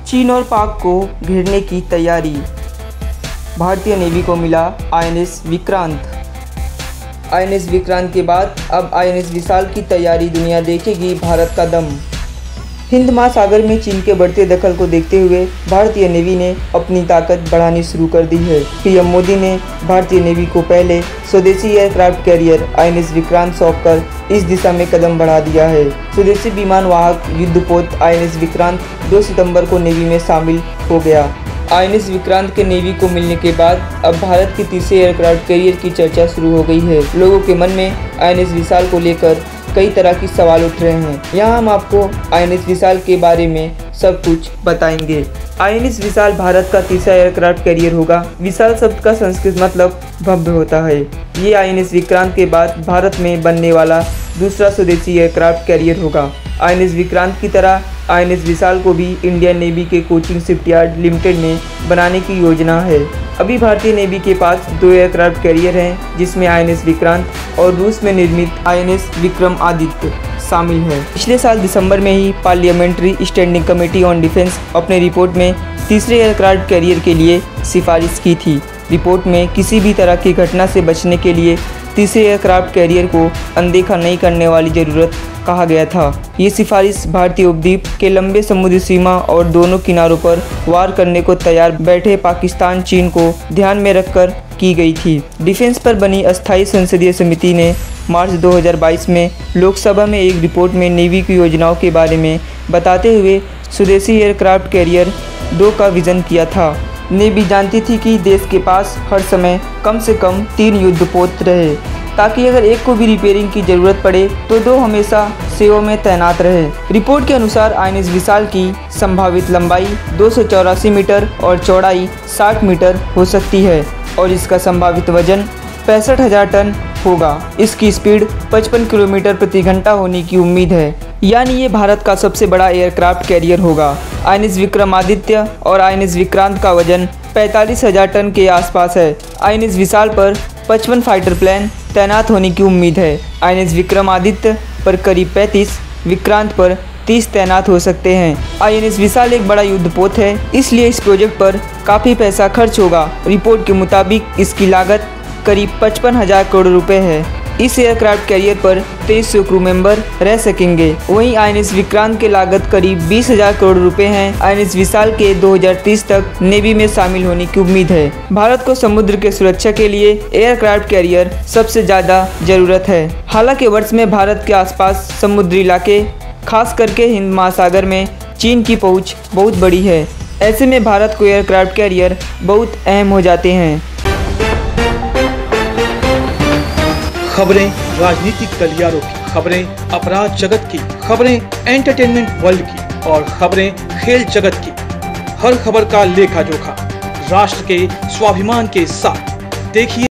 चीन और पाक को घेरने की तैयारी। भारतीय नेवी को मिला आईएनएस विक्रांत। आईएनएस विक्रांत के बाद अब आईएनएस विशाल की तैयारी, दुनिया देखेगी भारत का दम। हिंद महासागर में चीन के बढ़ते दखल को देखते हुए भारतीय नेवी ने अपनी ताकत बढ़ानी शुरू कर दी है। पीएम मोदी ने भारतीय नेवी को पहले स्वदेशी एयरक्राफ्ट कैरियर आईएनएस विक्रांत सौंपकर इस दिशा में कदम बढ़ा दिया है। स्वदेशी विमान वाहक युद्धपोत आईएनएस विक्रांत 2 सितंबर को नेवी में शामिल हो गया। आईएनएस विक्रांत के नेवी को मिलने के बाद अब भारत के तीसरे एयरक्राफ्ट कैरियर की चर्चा शुरू हो गई है। लोगों के मन में आईएनएस विशाल को लेकर कई तरह की सवाल उठ रहे हैं। यहाँ हम आपको आईएनएस विशाल के बारे में सब कुछ बताएंगे। आईएनएस विशाल भारत का तीसरा एयरक्राफ्ट कैरियर होगा। विशाल शब्द का संस्कृत मतलब भव्य होता है। ये आईएनएस विक्रांत के बाद भारत में बनने वाला दूसरा स्वदेशी एयरक्राफ्ट कैरियर होगा। आईएनएस विक्रांत की तरह आईएनएस विशाल को भी इंडियन नेवी के कोचिंग शिपयार्ड लिमिटेड में बनाने की योजना है। अभी भारतीय नेवी के पास 2 एयरक्राफ्ट कैरियर हैं, जिसमें आईएनएस विक्रांत और रूस में निर्मित आईएनएस विक्रमादित्य शामिल है। पिछले साल दिसंबर में ही parliamentary standing committee on defence अपने रिपोर्ट में तीसरे एयरक्राफ्ट कैरियर के लिए सिफारिश की थी। रिपोर्ट में किसी भी तरह की घटना से बचने के लिए तीसरे एयरक्राफ्ट कैरियर को अनदेखा नहीं करने वाली ज़रूरत कहा गया था। ये सिफारिश भारतीय उपद्वीप के लंबे समुद्री सीमा और दोनों किनारों पर वार करने को तैयार बैठे पाकिस्तान, चीन को ध्यान में रखकर की गई थी। डिफेंस पर बनी अस्थायी संसदीय समिति ने मार्च 2022 में लोकसभा में एक रिपोर्ट में नेवी की योजनाओं के बारे में बताते हुए स्वदेशी एयरक्राफ्ट कैरियर 2 का विजन किया था। नेवी जानती थी कि देश के पास हर समय कम से कम 3 युद्धपोत रहे, ताकि अगर एक को भी रिपेयरिंग की ज़रूरत पड़े तो 2 हमेशा सेवा में तैनात रहे। रिपोर्ट के अनुसार आईएनएस विशाल की संभावित लंबाई 284 मीटर और चौड़ाई 60 मीटर हो सकती है और इसका संभावित वजन 65,000 टन होगा। इसकी स्पीड 55 किलोमीटर प्रति घंटा होने की उम्मीद है, यानी ये भारत का सबसे बड़ा एयरक्राफ्ट कैरियर होगा। आईएनएस विक्रमादित्य और आईएनएस विक्रांत का वजन 45,000 टन के आसपास है। आईएनएस विशाल पर 55 फाइटर प्लेन तैनात होने की उम्मीद है। आईएनएस विक्रमादित्य पर करीब 35, विक्रांत पर 30 तैनात हो सकते हैं। आईएनएस विशाल एक बड़ा युद्धपोत है, इसलिए इस प्रोजेक्ट पर काफ़ी पैसा खर्च होगा। रिपोर्ट के मुताबिक इसकी लागत करीब 55,000 करोड़ रुपए है। इस एयरक्राफ्ट कैरियर पर 2300 क्रू मेंबर रह सकेंगे। वहीं आईएनएस विक्रांत की लागत करीब 20,000 करोड़ रुपए हैं। आईएनएस विशाल के 2030 तक नेवी में शामिल होने की उम्मीद है। भारत को समुद्र के सुरक्षा के लिए एयरक्राफ्ट कैरियर सबसे ज़्यादा ज़रूरत है। हालांकि वर्ष में भारत के आसपास समुद्री इलाके, खास करके हिंद महासागर में चीन की पहुँच बहुत बड़ी है। ऐसे में भारत को एयरक्राफ्ट कैरियर बहुत अहम हो जाते हैं। खबरें राजनीतिक गलियारों की, खबरें अपराध जगत की, खबरें एंटरटेनमेंट वर्ल्ड की और खबरें खेल जगत की। हर खबर का लेखा जोखा राष्ट्र के स्वाभिमान के साथ। देखिए